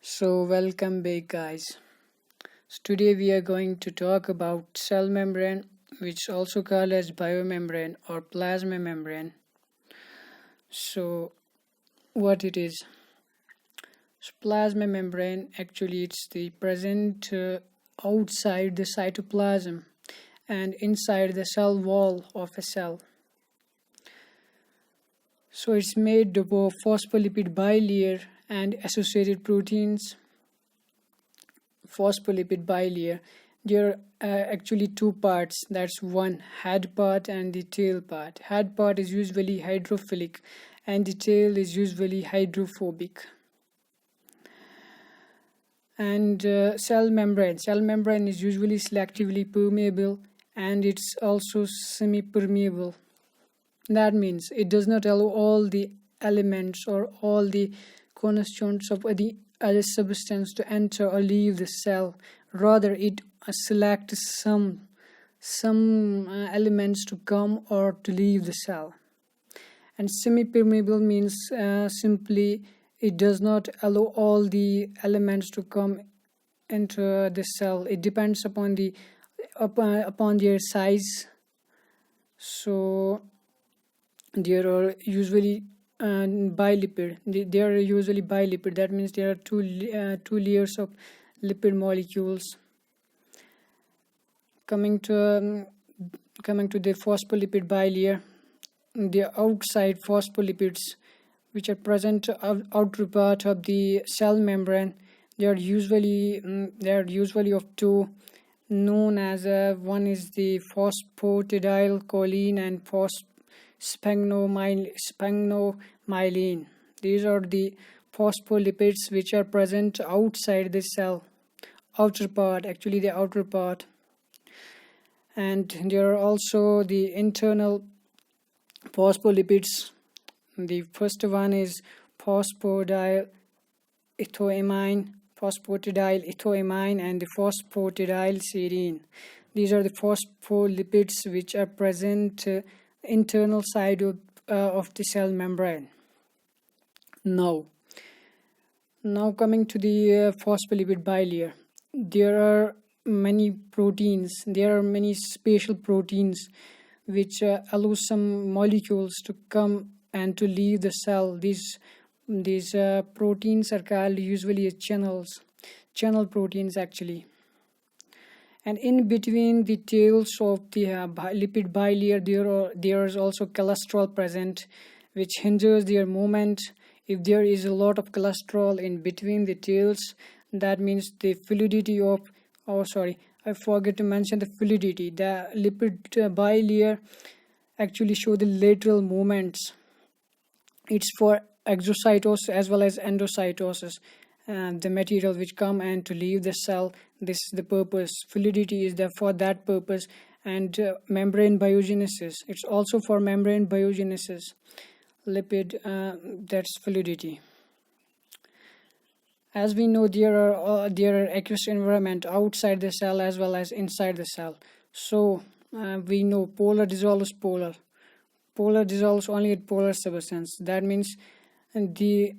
So welcome back guys. So today we are going to talk about cell membrane, which also called as biomembrane or plasma membrane. So what it is? So plasma membrane actually it's the present outside the cytoplasm and inside the cell wall of a cell. So it's made up of phospholipid bilayer and associated proteins. Phospholipid bilayer, there are actually two parts, that's one head part and the tail part. Head part is usually hydrophilic and the tail is usually hydrophobic. And cell membrane is usually selectively permeable and it's also semi-permeable. That means it does not allow all the elements or all the constituents of the other substance to enter or leave the cell. Rather, it selects some elements to come or to leave the cell. And semi-permeable means simply it does not allow all the elements to come into the cell. It depends upon their size. So there are usually bilipid. They are usually bilipid. That means there are two layers of lipid molecules. Coming to the phospholipid bilayer, the outside phospholipids, which are present outer part of the cell membrane, they are usually of two, known as one is the phosphatidylcholine and sphingomyelin. These are the phospholipids which are present outside the cell, outer part, actually the outer part. And there are also the internal phospholipids. The first one is phosphatidylethylamine and the phosphatidylserine. These are the phospholipids which are present internal side of the cell membrane. Now coming to the phospholipid bilayer, there are many special proteins which allow some molecules to come and to leave the cell. These proteins are called usually channel proteins actually. And in between the tails of the lipid bilayer, there is also cholesterol present, which hinders their movement. If there is a lot of cholesterol in between the tails, that means the fluidity of, I forget to mention the fluidity. The lipid bilayer actually show the lateral movements. It's for exocytosis as well as endocytosis. The material which come and to leave the cell, this is the purpose. Fluidity is there for that purpose. And membrane biogenesis, it's also for membrane biogenesis. Lipid, that's fluidity. As we know, there are aqueous environment outside the cell as well as inside the cell. So we know polar dissolves polar dissolves only at polar substance. That means the